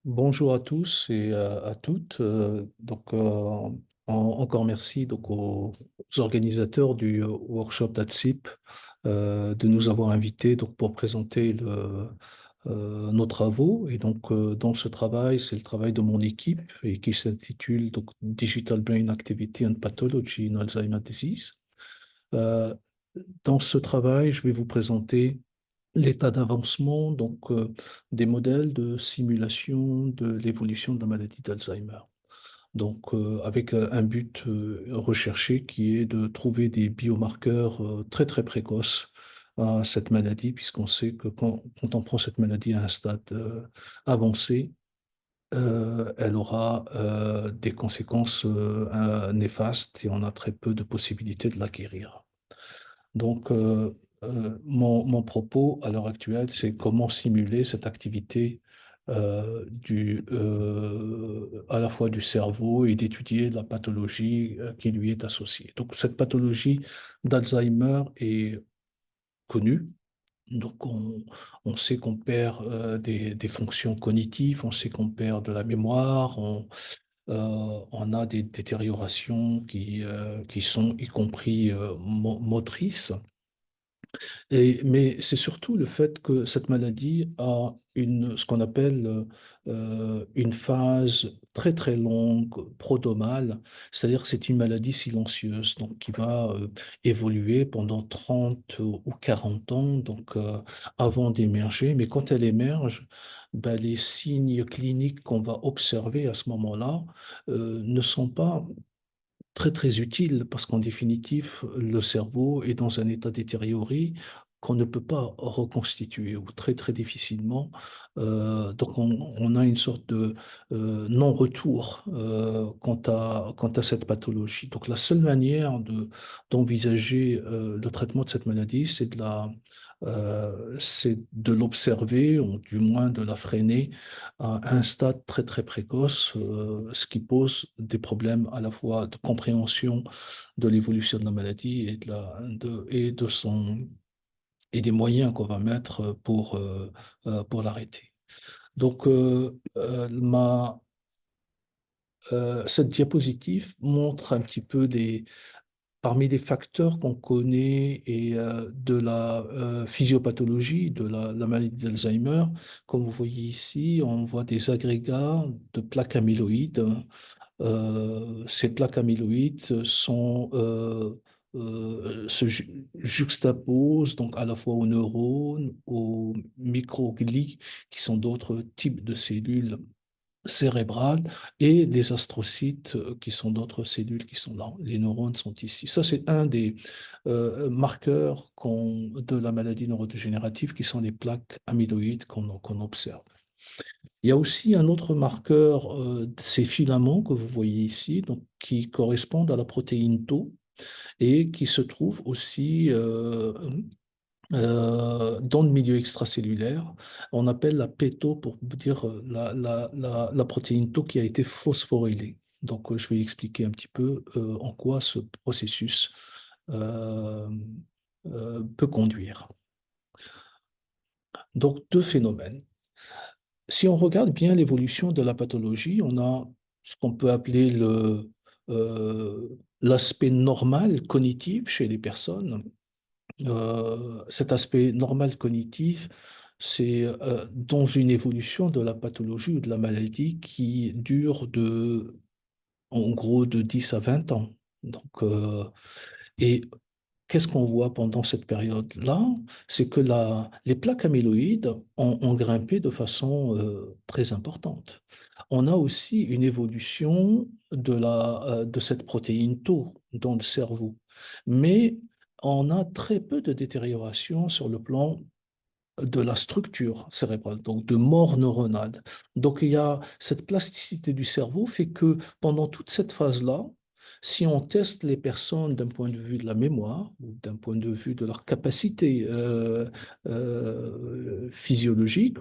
Bonjour à tous et à toutes. Encore merci aux organisateurs du workshop d'ATSIP de nous avoir invités pour présenter nos travaux. Dans ce travail, c'est le travail de mon équipe et qui s'intitule Digital Brain Activity and Pathology in Alzheimer's Disease. Euh, dans ce travail, je vais vous présenter l'état d'avancement des modèles de simulation de l'évolution de la maladie d'Alzheimer. Avec un but recherché qui est de trouver des biomarqueurs très très précoces à cette maladie, puisqu'on sait que quand on prend cette maladie à un stade avancé, elle aura des conséquences néfastes et on a très peu de possibilités de la guérir. Mon propos à l'heure actuelle, c'est comment simuler cette activité à la fois du cerveau et d'étudier la pathologie qui lui est associée. Donc, cette pathologie d'Alzheimer est connue. On sait qu'on perd des fonctions cognitives, on sait qu'on perd de la mémoire, on a des détériorations qui sont y compris motrices. Mais c'est surtout le fait que cette maladie a ce qu'on appelle une phase très très longue, prodromale, c'est-à-dire que c'est une maladie silencieuse, donc qui va évoluer pendant 30 ou 40 ans, avant d'émerger. Mais quand elle émerge, ben, les signes cliniques qu'on va observer à ce moment-là ne sont pas très très utile parce qu'en définitive, le cerveau est dans un état détérioré qu'on ne peut pas reconstituer ou très très difficilement. On a une sorte de non-retour quant à cette pathologie. Donc la seule manière d'envisager le traitement de cette maladie, c'est de l'observer, ou du moins de la freiner à un stade très très précoce, ce qui pose des problèmes à la fois de compréhension de l'évolution de la maladie et des moyens qu'on va mettre pour l'arrêter. Donc, cette diapositive montre un petit peu parmi les facteurs qu'on connaît et de la physiopathologie de la maladie d'Alzheimer. Comme vous voyez ici, on voit des agrégats de plaques amyloïdes. Ces plaques amyloïdes juxtaposent donc à la fois aux neurones, aux microglies, qui sont d'autres types de cellules cérébrales, et les astrocytes, qui sont d'autres cellules qui sont là. Les neurones sont ici. Ça, c'est un des marqueurs de la maladie neurodégénérative, qui sont les plaques amyloïdes qu'on observe. Il y a aussi un autre marqueur, ces filaments que vous voyez ici, donc, qui correspondent à la protéine Tau et qui se trouvent aussi dans le milieu extracellulaire. On appelle la PETO pour dire la protéine Tau qui a été phosphorylée. Je vais expliquer un petit peu en quoi ce processus euh, peut conduire. Donc, deux phénomènes. Si on regarde bien l'évolution de la pathologie, on a ce qu'on peut appeler l'aspect normal cognitif chez les personnes. Cet aspect normal cognitif, c'est dans une évolution de la pathologie ou de la maladie qui dure en gros de 10 à 20 ans. Et qu'est-ce qu'on voit pendant cette période-là? C'est que les plaques amyloïdes ont grimpé de façon très importante. On a aussi une évolution de cette protéine Tau dans le cerveau, mais on a très peu de détérioration sur le plan de la structure cérébrale, donc de mort neuronale. Donc il y a cette plasticité du cerveau fait que pendant toute cette phase-là, si on teste les personnes d'un point de vue de la mémoire ou d'un point de vue de leur capacité physiologique,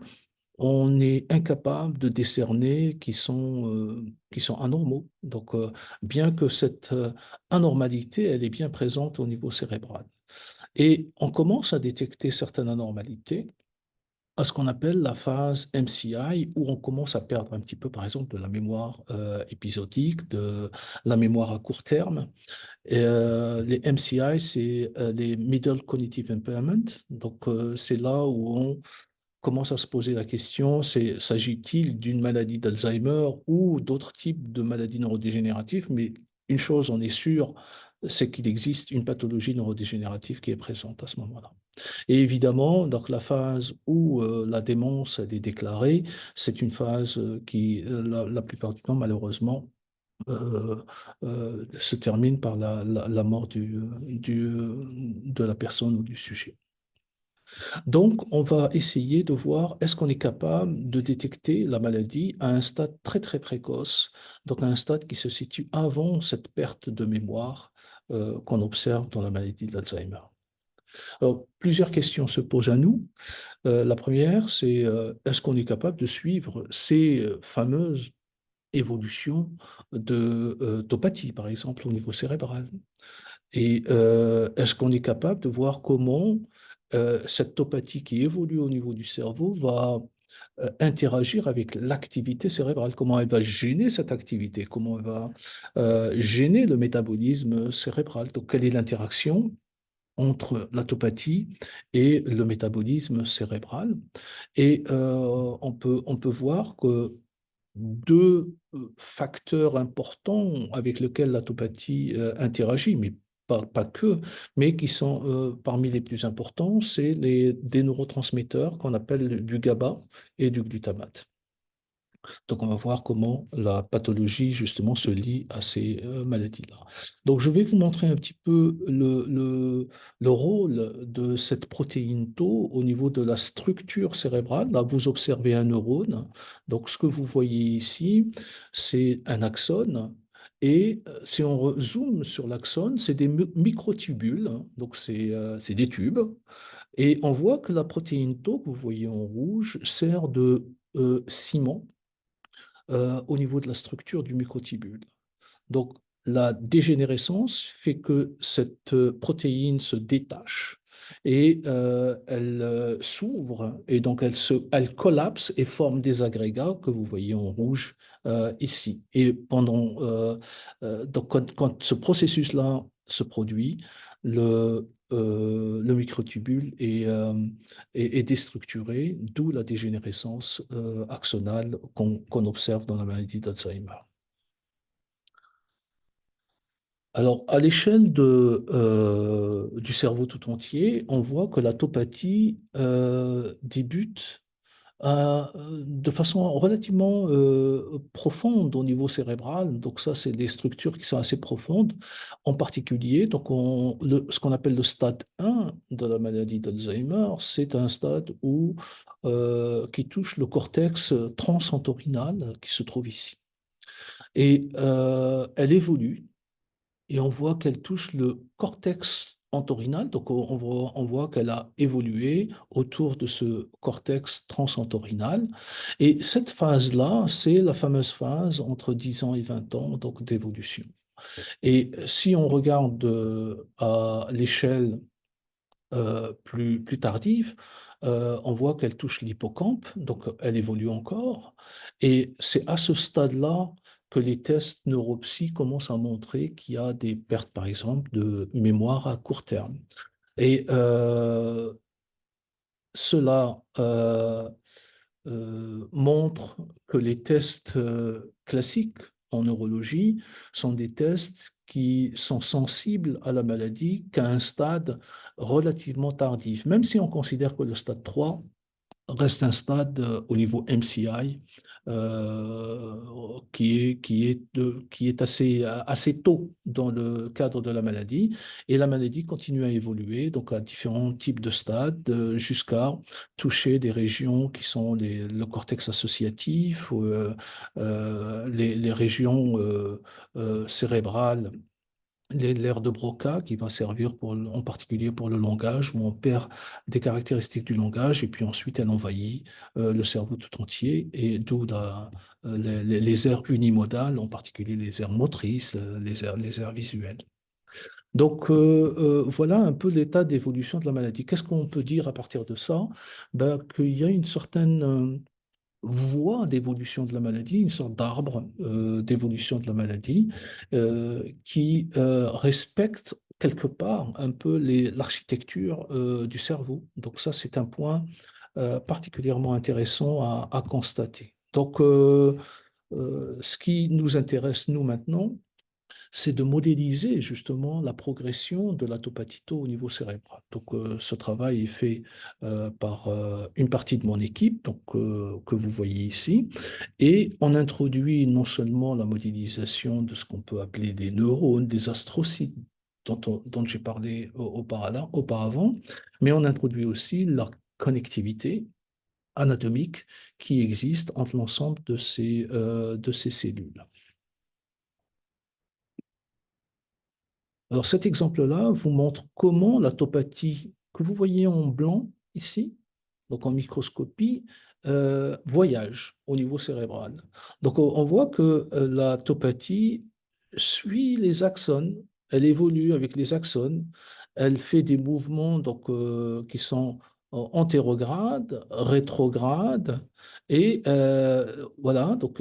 on est incapable de décerner qui sont anormaux. Bien que cette anormalité, elle est bien présente au niveau cérébral. Et on commence à détecter certaines anormalités à ce qu'on appelle la phase MCI, où on commence à perdre un petit peu, par exemple, de la mémoire épisodique, de la mémoire à court terme. Et, les MCI, c'est les Middle Cognitive Impairment. Donc, c'est là où on commence à se poser la question, s'agit-il d'une maladie d'Alzheimer ou d'autres types de maladies neurodégénératives? Mais une chose, on est sûr, c'est qu'il existe une pathologie neurodégénérative qui est présente à ce moment-là. Et évidemment, donc la phase où la démence elle est déclarée, c'est une phase qui, la plupart du temps, malheureusement, euh, se termine par la mort de la personne ou du sujet. Donc, on va essayer de voir est-ce qu'on est capable de détecter la maladie à un stade très très précoce, donc à un stade qui se situe avant cette perte de mémoire qu'on observe dans la maladie d'Alzheimer. Alors, plusieurs questions se posent à nous. La première, c'est est-ce qu'on est capable de suivre ces fameuses évolutions de topathie, par exemple, au niveau cérébral? Et est-ce qu'on est capable de voir comment cette topathie qui évolue au niveau du cerveau va interagir avec l'activité cérébrale, comment elle va gêner cette activité, comment elle va gêner le métabolisme cérébral. Donc, quelle est l'interaction entre la topathie et le métabolisme cérébral? Et on peut voir que deux facteurs importants avec lesquels la topathie interagit, mais pas que, mais qui sont parmi les plus importants, c'est des neurotransmetteurs qu'on appelle du GABA et du glutamate. Donc, on va voir comment la pathologie, justement, se lie à ces maladies-là. Donc, je vais vous montrer un petit peu le rôle de cette protéine Tau au niveau de la structure cérébrale. Là, vous observez un neurone. Donc, ce que vous voyez ici, c'est un axone. Et si on zoome sur l'axone, c'est des microtubules, hein. Donc, c'est des tubes. Et on voit que la protéine Tau, que vous voyez en rouge, sert de ciment au niveau de la structure du microtubule. Donc, la dégénérescence fait que cette protéine se détache et elle s'ouvre et donc elle collapse et forme des agrégats que vous voyez en rouge ici. Et donc quand ce processus-là se produit, le microtubule est déstructuré, d'où la dégénérescence axonale qu'on observe dans la maladie d'Alzheimer. Alors, à l'échelle du cerveau tout entier, on voit que la topathie débute de façon relativement profonde au niveau cérébral. Donc ça, c'est des structures qui sont assez profondes. En particulier, donc ce qu'on appelle le stade 1 de la maladie d'Alzheimer, c'est un stade qui touche le cortex transentorhinal qui se trouve ici. Et elle évolue et on voit qu'elle touche le cortex entorhinal, donc on voit qu'elle a évolué autour de ce cortex transentorhinal. Et cette phase-là, c'est la fameuse phase entre 10 ans et 20 ans donc d'évolution. Et si on regarde à l'échelle plus tardive, on voit qu'elle touche l'hippocampe, donc elle évolue encore. Et c'est à ce stade-là que les tests neuropsy commencent à montrer qu'il y a des pertes, par exemple, de mémoire à court terme. Et cela montre que les tests classiques en neurologie sont des tests qui sont sensibles à la maladie qu'à un stade relativement tardif, même si on considère que le stade 3 reste un stade au niveau MCI qui est assez tôt dans le cadre de la maladie. Et la maladie continue à évoluer donc à différents types de stades jusqu'à toucher des régions qui sont le cortex associatif, les régions cérébrales, l'aire de Broca qui va servir en particulier pour le langage, où on perd des caractéristiques du langage et puis ensuite elle envahit le cerveau tout entier et d'où les aires unimodales, en particulier les aires motrices, les aires visuelles. Donc, voilà un peu l'état d'évolution de la maladie. Qu'est-ce qu'on peut dire à partir de ça? Ben, qu'il y a une certaine voie d'évolution de la maladie, une sorte d'arbre d'évolution de la maladie qui respecte quelque part un peu l'architecture du cerveau. Donc ça, c'est un point particulièrement intéressant à constater. Donc, ce qui nous intéresse, nous, maintenant, c'est de modéliser justement la progression de la topatito au niveau cérébral. Donc, ce travail est fait par une partie de mon équipe, donc, que vous voyez ici, et on introduit non seulement la modélisation de ce qu'on peut appeler des neurones, des astrocytes, dont j'ai parlé auparavant, mais on introduit aussi la connectivité anatomique qui existe entre l'ensemble de ces cellules. Alors cet exemple-là vous montre comment la topathie que vous voyez en blanc ici, donc en microscopie, voyage au niveau cérébral. Donc on voit que la topathie suit les axones, elle évolue avec les axones, elle fait des mouvements donc, qui sont antérogrades, rétrogrades, et voilà, donc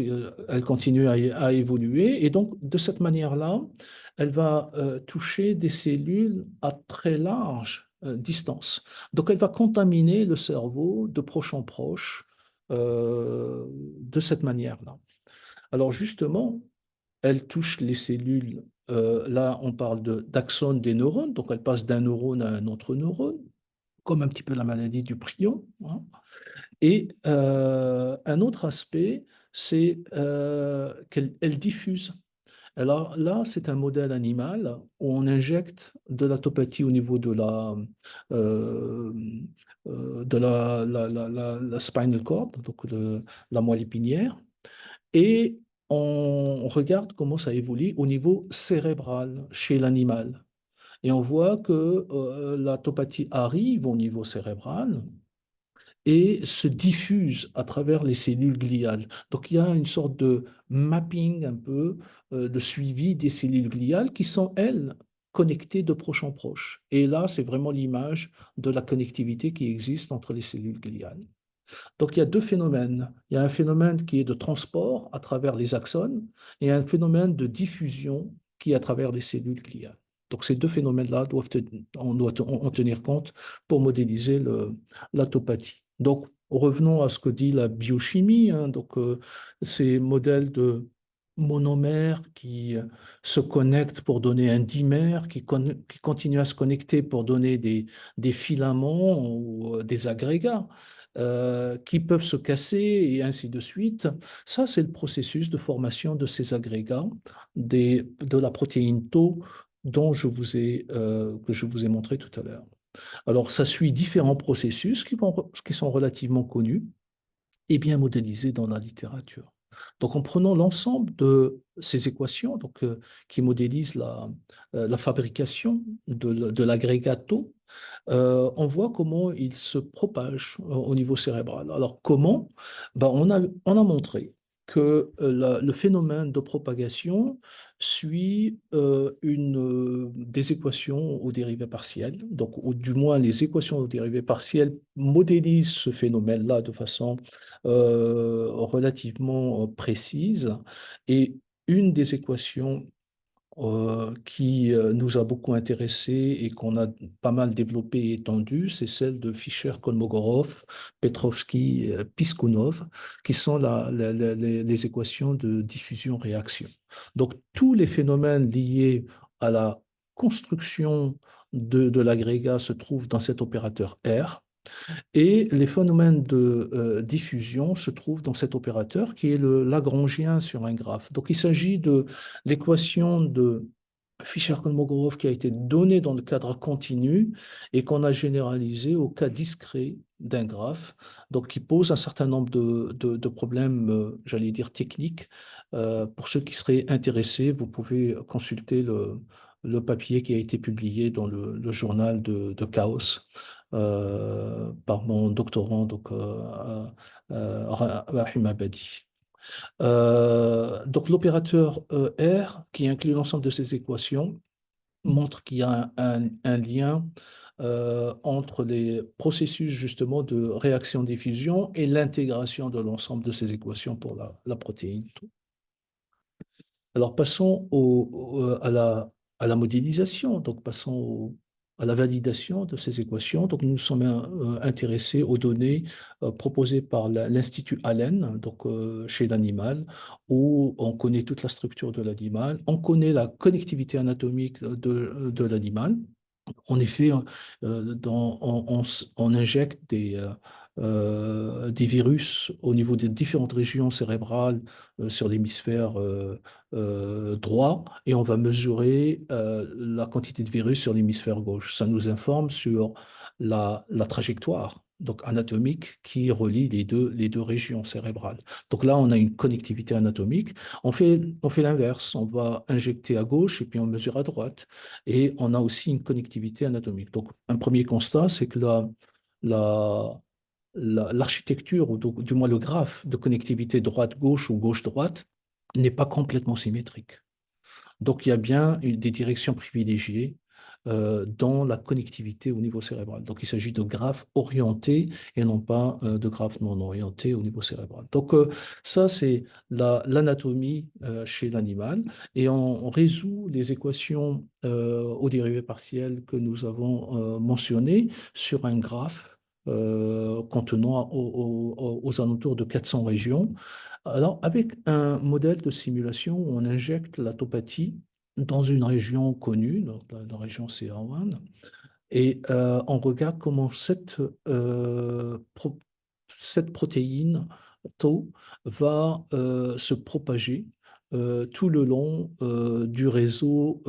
elle continue à évoluer. Et donc de cette manière-là, elle va toucher des cellules à très large distance. Donc, elle va contaminer le cerveau de proche en proche de cette manière-là. Alors, justement, elle touche les cellules. Là, on parle d'axone des neurones, donc elle passe d'un neurone à un autre neurone, comme un petit peu la maladie du prion, hein. Et un autre aspect, c'est qu'elle diffuse. Alors là, c'est un modèle animal où on injecte de la topathie au niveau euh, de la spinal cord, donc de la moelle épinière, et on regarde comment ça évolue au niveau cérébral chez l'animal. Et on voit que la topathie arrive au niveau cérébral, et se diffuse à travers les cellules gliales. Donc il y a une sorte de mapping un peu, de suivi des cellules gliales qui sont, elles, connectées de proche en proche. Et là, c'est vraiment l'image de la connectivité qui existe entre les cellules gliales. Donc il y a deux phénomènes. Il y a un phénomène qui est de transport à travers les axones et un phénomène de diffusion qui est à travers les cellules gliales. Donc ces deux phénomènes-là, on doit en tenir compte pour modéliser la topathie. Donc revenons à ce que dit la biochimie, hein. Donc ces modèles de monomères qui se connectent pour donner un dimère, qui continuent à se connecter pour donner des filaments ou des agrégats qui peuvent se casser et ainsi de suite. Ça, c'est le processus de formation de ces agrégats de la protéine Tau que je vous ai montré tout à l'heure. Alors, ça suit différents processus qui sont relativement connus et bien modélisés dans la littérature. Donc, en prenant l'ensemble de ces équations qui modélisent la fabrication de l'agrégat Tau, on voit comment il se propage au niveau cérébral. Alors comment? Ben, on a montré que le phénomène de propagation suit des équations aux dérivées partielles. Donc, ou du moins, les équations aux dérivées partielles modélisent ce phénomène-là de façon relativement précise. Et une des équations qui nous a beaucoup intéressés et qu'on a pas mal développé et étendu, c'est celle de Fischer-Kolmogorov, Petrovsky, Piskunov, qui sont les équations de diffusion-réaction. Donc, tous les phénomènes liés à la construction de l'agrégat se trouvent dans cet opérateur R. Et les phénomènes de diffusion se trouvent dans cet opérateur qui est le Lagrangien sur un graphe. Donc il s'agit de l'équation de Fischer-Kolmogorov qui a été donnée dans le cadre continu et qu'on a généralisé au cas discret d'un graphe, donc qui pose un certain nombre de problèmes, j'allais dire techniques. Pour ceux qui seraient intéressés, vous pouvez consulter le papier qui a été publié dans le journal de Chaos par mon doctorant, donc Rahim Abadi. Donc l'opérateur R, qui inclut l'ensemble de ces équations, montre qu'il y a un lien entre les processus justement de réaction-diffusion et l'intégration de l'ensemble de ces équations pour la protéine. Alors passons à la modélisation, donc passons à la validation de ces équations. Donc nous sommes intéressés aux données proposées par l'Institut Allen, donc chez l'animal, où on connaît toute la structure de l'animal, on connaît la connectivité anatomique de l'animal. En effet, on injecte des virus au niveau des différentes régions cérébrales sur l'hémisphère droit et on va mesurer la quantité de virus sur l'hémisphère gauche. Ça nous informe sur la trajectoire donc anatomique qui relie les deux régions cérébrales. Donc là, on a une connectivité anatomique. On fait l'inverse. On va injecter à gauche et puis on mesure à droite et on a aussi une connectivité anatomique. Donc, un premier constat, c'est que la, l'architecture, ou du moins le graphe de connectivité droite-gauche ou gauche-droite, n'est pas complètement symétrique. Donc, il y a bien des directions privilégiées dans la connectivité au niveau cérébral. Donc, il s'agit de graphes orientés et non pas de graphes non orientés au niveau cérébral. Donc, ça, c'est l'anatomie chez l'animal. Et on résout les équations aux dérivées partielles que nous avons mentionnées sur un graphe contenant aux alentours de 400 régions. Alors, avec un modèle de simulation où on injecte la topathie dans une région connue, donc la région CA1, et on regarde comment cette protéine tau va se propager tout le long du réseau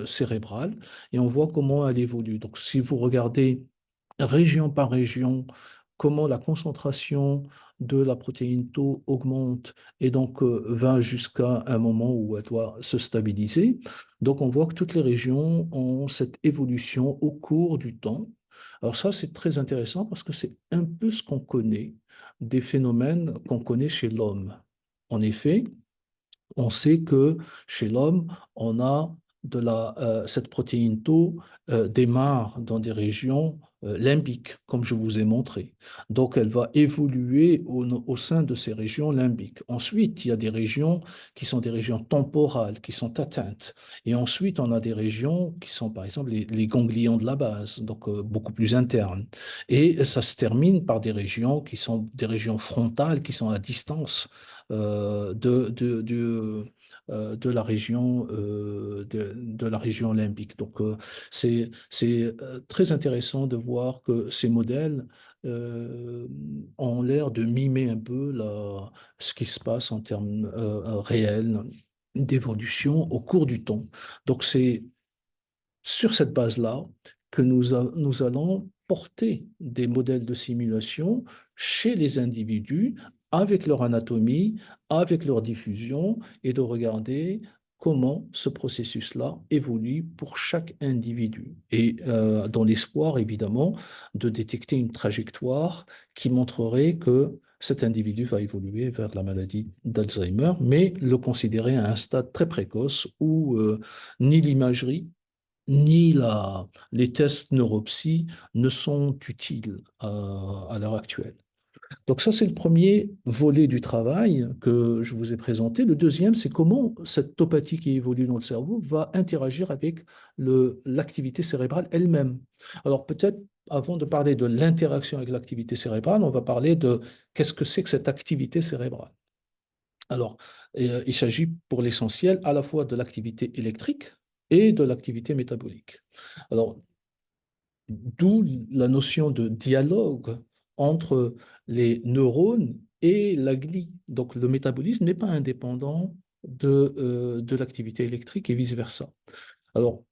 cérébral et on voit comment elle évolue. Donc, si vous regardez région par région, comment la concentration de la protéine tau augmente et donc va jusqu'à un moment où elle doit se stabiliser. Donc on voit que toutes les régions ont cette évolution au cours du temps. Alors ça, c'est très intéressant parce que c'est un peu ce qu'on connaît des phénomènes qu'on connaît chez l'homme. En effet, on sait que chez l'homme, on a cette protéine tau démarre dans des régions limbiques, comme je vous ai montré. Donc, elle va évoluer au sein de ces régions limbiques. Ensuite, il y a des régions qui sont des régions temporales, qui sont atteintes. Et ensuite, on a des régions qui sont, par exemple, les ganglions de la base, donc beaucoup plus internes. Et ça se termine par des régions qui sont des régions frontales, qui sont à distance de la région de la région limbique. Donc c'est très intéressant de voir que ces modèles ont l'air de mimer un peu ce qui se passe en termes réels d'évolution au cours du temps. Donc c'est sur cette base-là que nous allons porter des modèles de simulation chez les individus avec leur anatomie, avec leur diffusion et de regarder comment ce processus-là évolue pour chaque individu. Et dans l'espoir, évidemment, de détecter une trajectoire qui montrerait que cet individu va évoluer vers la maladie d'Alzheimer, mais le considérer à un stade très précoce où ni l'imagerie, ni les tests neuropsy ne sont utiles à l'heure actuelle. Donc ça, c'est le premier volet du travail que je vous ai présenté. Le deuxième, c'est comment cette topathie qui évolue dans le cerveau va interagir avec l'activité cérébrale elle-même. Alors peut-être, avant de parler de l'interaction avec l'activité cérébrale, on va parler de qu'est-ce que c'est que cette activité cérébrale. Alors, il s'agit pour l'essentiel à la fois de l'activité électrique et de l'activité métabolique. Alors, d'où la notion de dialogue entre les neurones et la glie. Donc, le métabolisme n'est pas indépendant de l'activité électrique et vice-versa. Alors,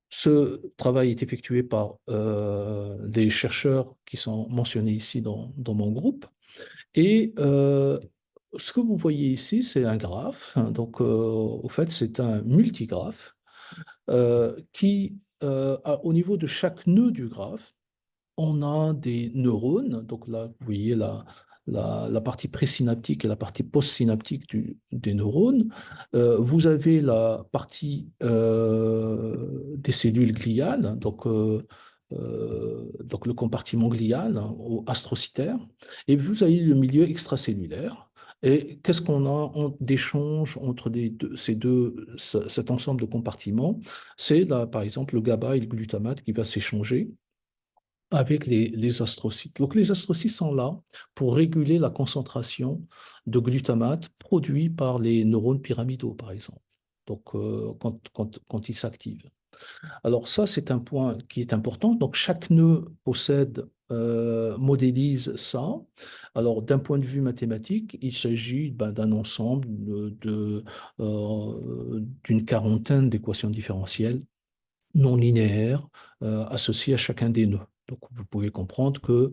ce travail est effectué par des chercheurs qui sont mentionnés ici dans mon groupe. Et ce que vous voyez ici, c'est un graphe, hein. Donc, au fait, c'est un multigraphe qui, au niveau de chaque nœud du graphe, on a des neurones. Donc là, vous voyez la partie présynaptique et la partie postsynaptique des neurones. Vous avez la partie des cellules gliales, donc le compartiment glial hein, ou astrocytaire, et vous avez le milieu extracellulaire. Et qu'est-ce qu'on a d'échange entre cet ensemble de compartiments? C'est là, par exemple, le GABA et le glutamate qui va s'échanger avec les astrocytes. Donc, les astrocytes sont là pour réguler la concentration de glutamate produit par les neurones pyramidaux, par exemple. Donc, quand ils s'activent. Alors, ça, c'est un point qui est important. Donc, chaque nœud modélise ça. Alors, d'un point de vue mathématique, il s'agit d'un ensemble d'une quarantaine d'équations différentielles non linéaire associé à chacun des nœuds. Donc, vous pouvez comprendre que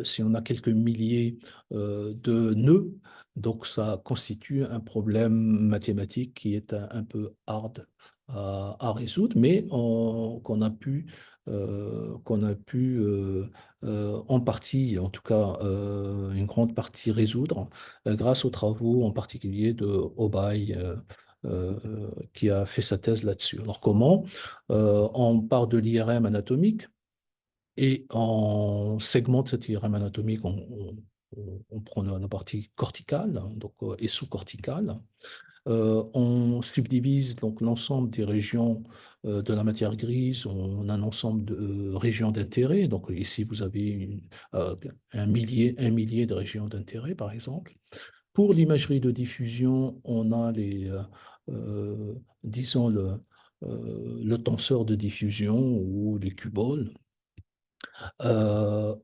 si on a quelques milliers de nœuds, donc ça constitue un problème mathématique qui est un peu hard à résoudre, mais qu'on a pu en partie, en tout cas une grande partie résoudre grâce aux travaux en particulier de Obay, qui a fait sa thèse là-dessus. Alors comment? On part de l'IRM anatomique et on segmente cet IRM anatomique, on prend la partie corticale donc, et sous-corticale. On subdivise donc l'ensemble des régions de la matière grise, on a un ensemble de régions d'intérêt. Donc ici, vous avez un millier de régions d'intérêt, par exemple. Pour l'imagerie de diffusion, on a disons, le tenseur de diffusion ou les cuboles.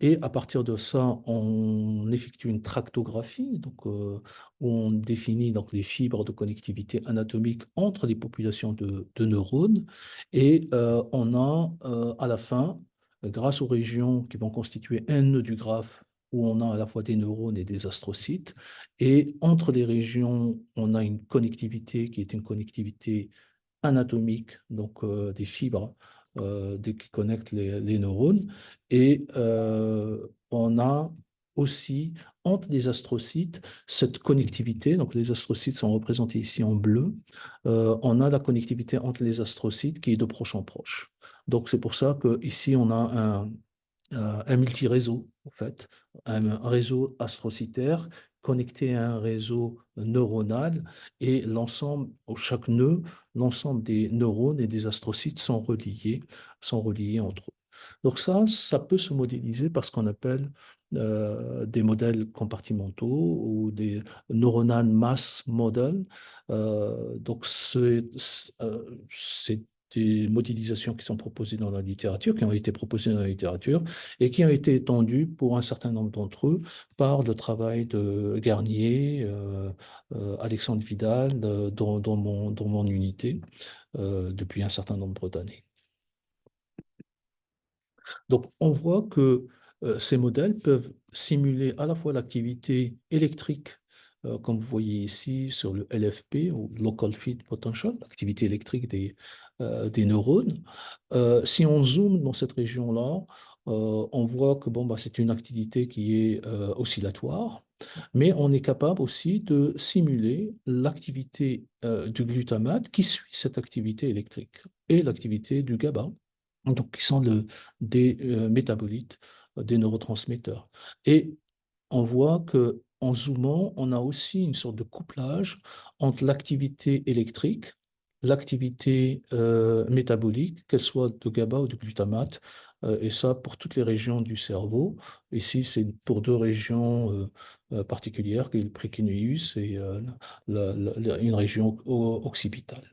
Et à partir de ça, on effectue une tractographie, donc, où on définit donc, les fibres de connectivité anatomique entre les populations de neurones. Et on a à la fin, grâce aux régions qui vont constituer un nœud du graphe, où on a à la fois des neurones et des astrocytes, et entre les régions, on a une connectivité qui est une connectivité anatomique, donc des fibres qui connectent les neurones. Et on a aussi entre les astrocytes cette connectivité, donc les astrocytes sont représentés ici en bleu, on a la connectivité entre les astrocytes qui est de proche en proche. Donc c'est pour ça qu'ici on a un multi-réseau, en fait, un réseau astrocytaire connecté à un réseau neuronal et chaque nœud, l'ensemble des neurones et des astrocytes sont reliés entre eux. Donc ça peut se modéliser par ce qu'on appelle des modèles compartimentaux ou des neuronal mass models. Donc c'est des modélisations qui sont proposées dans la littérature, qui ont été proposées dans la littérature et qui ont été étendues pour un certain nombre d'entre eux par le travail de Garnier, Alexandre Vidal, dans mon unité depuis un certain nombre d'années. Donc, on voit que ces modèles peuvent simuler à la fois l'activité électrique, comme vous voyez ici sur le LFP, ou Local Field Potential, l'activité électrique des neurones. Si on zoome dans cette région-là, on voit que bon, bah, c'est une activité qui est oscillatoire, mais on est capable aussi de simuler l'activité du glutamate qui suit cette activité électrique et l'activité du GABA donc qui sont des métabolites, des neurotransmetteurs. Et on voit que en zoomant, on a aussi une sorte de couplage entre l'activité électrique, l'activité métabolique, qu'elle soit de GABA ou de glutamate, et ça pour toutes les régions du cerveau. Ici, c'est pour deux régions particulières, qui est le précuneus et une région occipitale.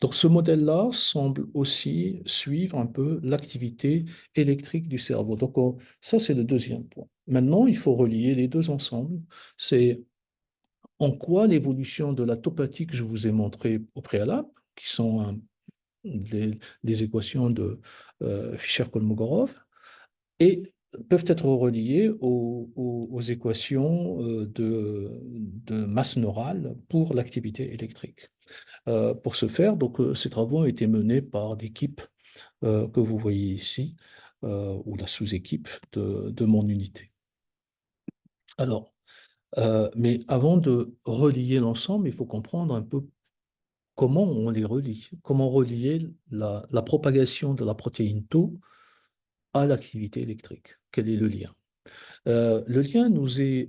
Donc ce modèle-là semble aussi suivre un peu l'activité électrique du cerveau. Donc ça, c'est le deuxième point. Maintenant, il faut relier les deux ensemble. C'est en quoi l'évolution de la topathie que je vous ai montré au préalable, qui sont des équations de Fischer-Kolmogorov, et peuvent être reliées aux équations de masse neurale pour l'activité électrique. Pour ce faire, donc, ces travaux ont été menés par l'équipe que vous voyez ici, ou la sous-équipe de mon unité. Alors, mais avant de relier l'ensemble, il faut comprendre un peu comment on les relie, comment relier la propagation de la protéine tau à l'activité électrique. Quel est le lien? Le lien nous est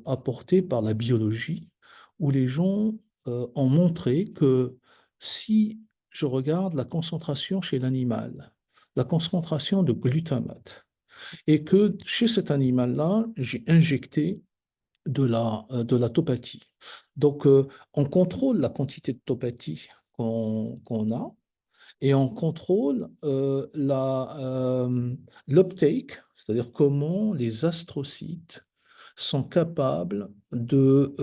apporté par la biologie, où les gens ont montré que si je regarde la concentration chez l'animal, la concentration de glutamate, et que chez cet animal-là, j'ai injecté de la topatie. Donc, on contrôle la quantité de topatie qu'on a, et on contrôle l'uptake, c'est-à-dire comment les astrocytes sont capables de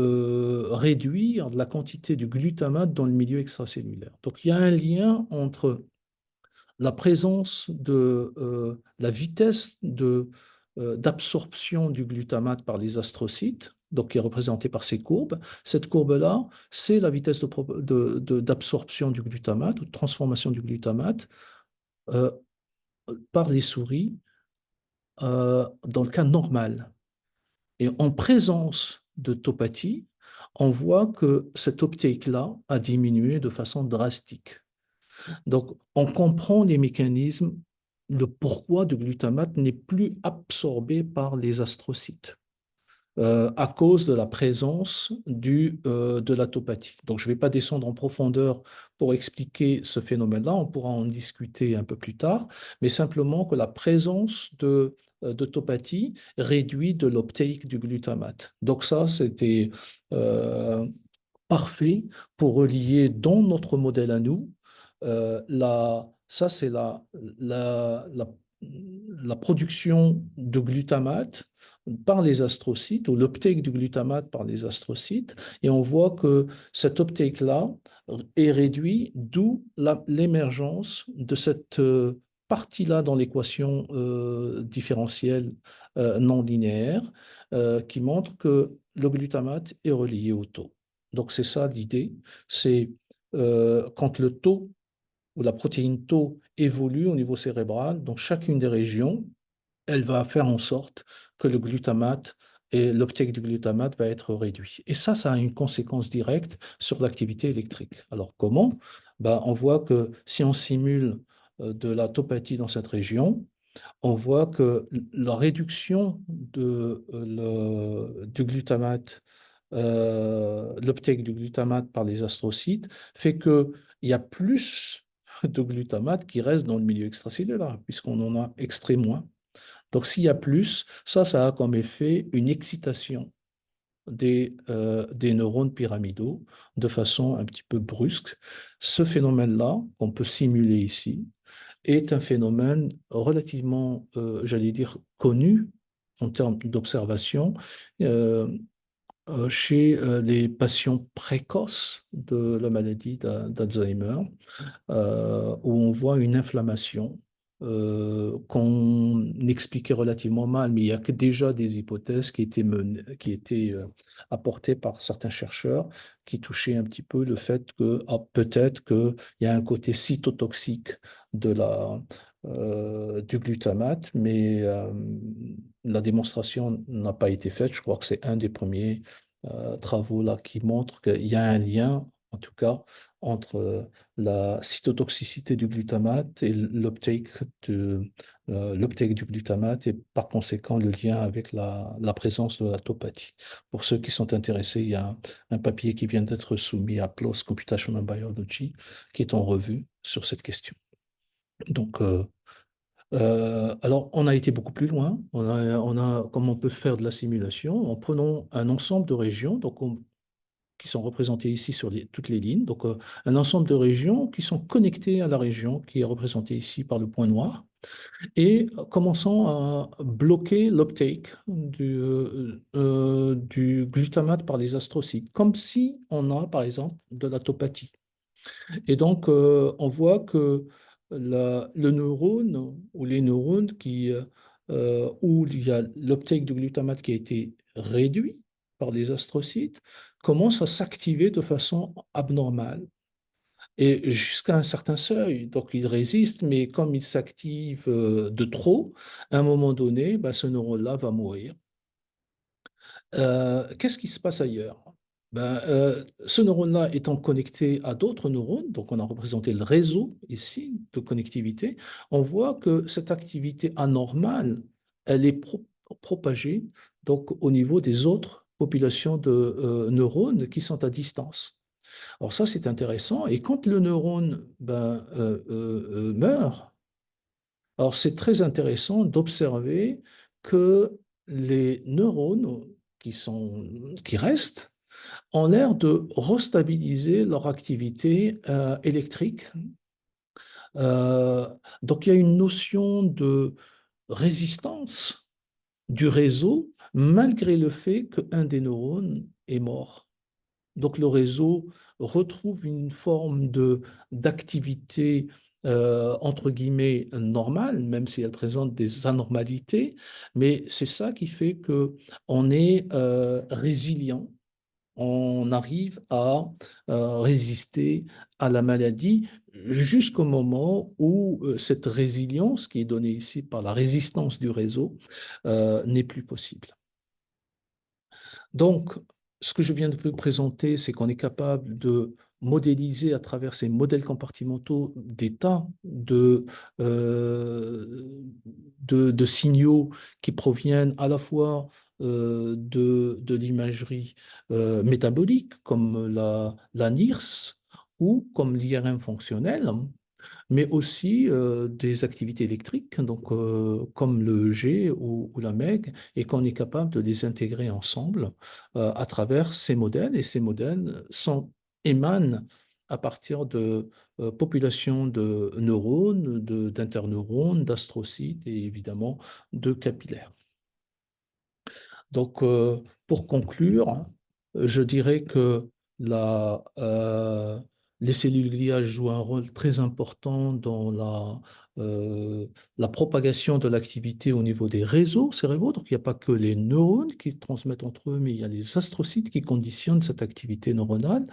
réduire la quantité du glutamate dans le milieu extracellulaire. Donc il y a un lien entre la présence de la vitesse d'absorption du glutamate par les astrocytes, donc qui est représentée par ces courbes. Cette courbe-là, c'est la vitesse d'absorption du glutamate ou de transformation du glutamate euh, par les souris dans le cas normal. Et en présence de topathie, on voit que cet uptake-là a diminué de façon drastique. Donc, on comprend les mécanismes, le pourquoi du glutamate n'est plus absorbé par les astrocytes à cause de la présence de la topathie. Donc, je ne vais pas descendre en profondeur pour expliquer ce phénomène-là, on pourra en discuter un peu plus tard, mais simplement que la présence de topathie réduit de l'uptake du glutamate. Donc ça, c'était euh, parfait pour relier dans notre modèle à nous. Ça, c'est la production de glutamate par les astrocytes ou l'uptake du glutamate par les astrocytes. Et on voit que cet uptake-là est réduit, d'où l'émergence de cette partie-là dans l'équation différentielle non linéaire qui montre que le glutamate est relié au taux. Donc c'est ça l'idée, c'est quand le taux ou la protéine tau évolue au niveau cérébral, dans chacune des régions, elle va faire en sorte que le glutamate et l'uptake du glutamate va être réduit. Et ça a une conséquence directe sur l'activité électrique. Alors comment? Ben, on voit que si on simule de la topathie dans cette région, on voit que la réduction du glutamate, l'uptake du glutamate par les astrocytes, fait qu'il y a plus de glutamate qui reste dans le milieu extracellulaire, puisqu'on en a extrait moins. Donc s'il y a plus, ça a comme effet une excitation des neurones pyramidaux de façon un petit peu brusque. Ce phénomène-là, qu'on peut simuler ici, est un phénomène relativement, j'allais dire, connu en termes d'observation euh, chez les patients précoces de la maladie d'Alzheimer où on voit une inflammation qu'on expliquait relativement mal, mais il y a que déjà des hypothèses qui étaient apportées par certains chercheurs qui touchaient un petit peu le fait que peut-être qu'il y a un côté cytotoxique de du glutamate, mais la démonstration n'a pas été faite. Je crois que c'est un des premiers travaux là qui montre qu'il y a un lien, en tout cas, entre la cytotoxicité du glutamate et l'uptake du glutamate et par conséquent le lien avec la présence de la topathie. Pour ceux qui sont intéressés, il y a un papier qui vient d'être soumis à PLOS Computational Biology qui est en revue sur cette question. Donc, alors, on a été beaucoup plus loin. Comme on peut faire de la simulation en prenant un ensemble de régions. Donc, qui sont représentées ici sur toutes les lignes. Donc, un ensemble de régions qui sont connectées à la région qui est représentée ici par le point noir et commençant à bloquer l'uptake du glutamate par les astrocytes, comme si on a, par exemple, de la topathie. Et donc, on voit que le neurone ou les neurones où il y a l'uptake du glutamate qui a été réduit par les astrocytes commencent à s'activer de façon abnormale et jusqu'à un certain seuil. Donc, il résiste, mais comme il s'active de trop, à un moment donné, ben, ce neurone-là va mourir. Qu'est-ce qui se passe ailleurs? Ce neurone-là étant connecté à d'autres neurones, donc on a représenté le réseau ici de connectivité, on voit que cette activité anormale, elle est propagée donc, au niveau des autres populations de neurones qui sont à distance. Alors ça, c'est intéressant. Et quand le neurone meurt, alors c'est très intéressant d'observer que les neurones qui restent ont l'air de restabiliser leur activité électrique. Euh, donc il y a une notion de résistance du réseau malgré le fait qu'un des neurones est mort. Donc le réseau retrouve une forme d'activité entre guillemets normale, même si elle présente des anormalités, mais c'est ça qui fait que on est résilient, on arrive à résister à la maladie jusqu'au moment où cette résilience, qui est donnée ici par la résistance du réseau, n'est plus possible. Donc, ce que je viens de vous présenter, c'est qu'on est capable de modéliser à travers ces modèles compartimentaux des tas de signaux qui proviennent à la fois de l'imagerie métabolique, comme la NIRS, ou comme l'IRM fonctionnel, mais aussi des activités électriques, donc, comme le G ou la MEG, et qu'on est capable de les intégrer ensemble à travers ces modèles. Et ces modèles émanent à partir de populations de neurones, d'interneurones, d'astrocytes et évidemment de capillaires. Donc, pour conclure, je dirais que les cellules gliales jouent un rôle très important dans la propagation de l'activité au niveau des réseaux cérébraux. Donc, il n'y a pas que les neurones qui transmettent entre eux, mais il y a les astrocytes qui conditionnent cette activité neuronale,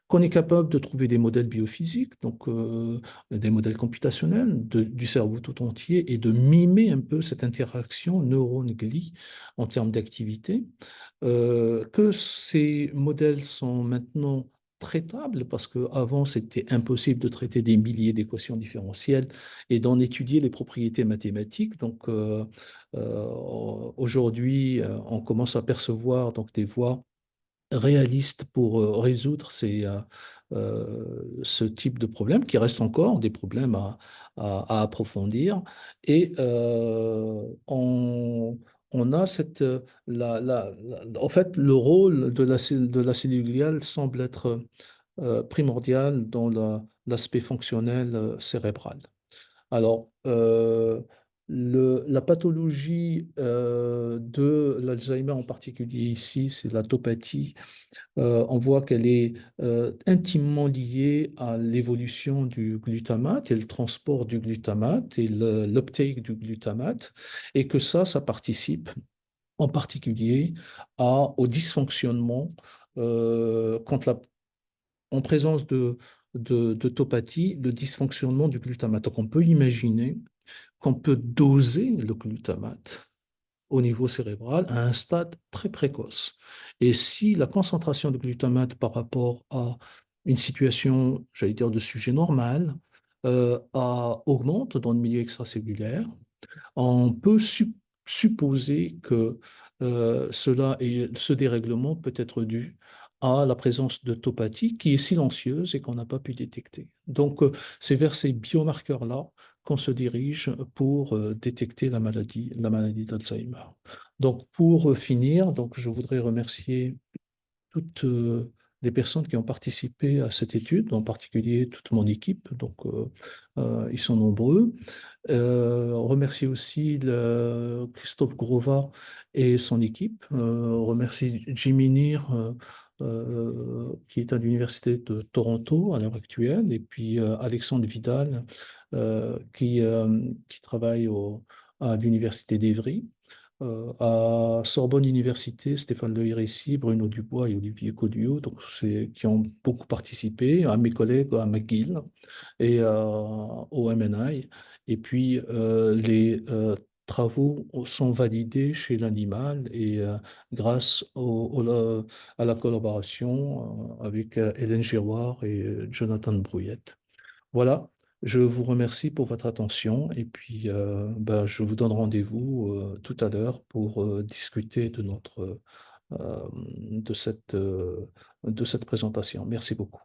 qu'on est capable de trouver des modèles biophysiques, donc des modèles computationnels du cerveau tout entier et de mimer un peu cette interaction neurone-glie en termes d'activité, que ces modèles sont maintenant traitables parce qu'avant c'était impossible de traiter des milliers d'équations différentielles et d'en étudier les propriétés mathématiques. Donc aujourd'hui, on commence à percevoir donc des voies réalistes pour résoudre ce type de problème, qui reste encore des problèmes à approfondir. Et on a en fait, le rôle de de la cellule gliale semble être primordial dans l'aspect fonctionnel cérébral. Alors, la pathologie de l'Alzheimer en particulier ici, c'est la topathie. On voit qu'elle est intimement liée à l'évolution du glutamate et le transport du glutamate et l'uptake du glutamate, et que ça participe en particulier au dysfonctionnement en présence de topathie, le dysfonctionnement du glutamate. Donc on peut imaginer qu'on peut doser le glutamate au niveau cérébral à un stade très précoce. Et si la concentration de glutamate par rapport à une situation, j'allais dire, de sujet normal, augmente dans le milieu extracellulaire, on peut supposer que ce dérèglement peut être dû à la présence de topathie qui est silencieuse et qu'on n'a pas pu détecter. Donc, c'est vers ces biomarqueurs-là qu'on se dirige pour détecter la maladie d'Alzheimer. Donc, pour finir, donc, je voudrais remercier toutes les personnes qui ont participé à cette étude, en particulier toute mon équipe. Donc, ils sont nombreux. Remercier aussi Christophe Grova et son équipe. Remercier Jimmy Neer, qui est à l'Université de Toronto à l'heure actuelle, et puis Alexandre Vidal, qui travaille à l'Université d'Evry. À Sorbonne Université, Stéphane Le Hérissi, Bruno Dubois et Olivier Codiot, donc qui ont beaucoup participé, à mes collègues à McGill et au MNI, et puis les travaux sont validés chez l'animal et grâce à la collaboration avec Hélène Giroir et Jonathan Brouillette. Voilà, je vous remercie pour votre attention et puis ben, je vous donne rendez-vous tout à l'heure pour discuter euh, de cette, de cette présentation. Merci beaucoup.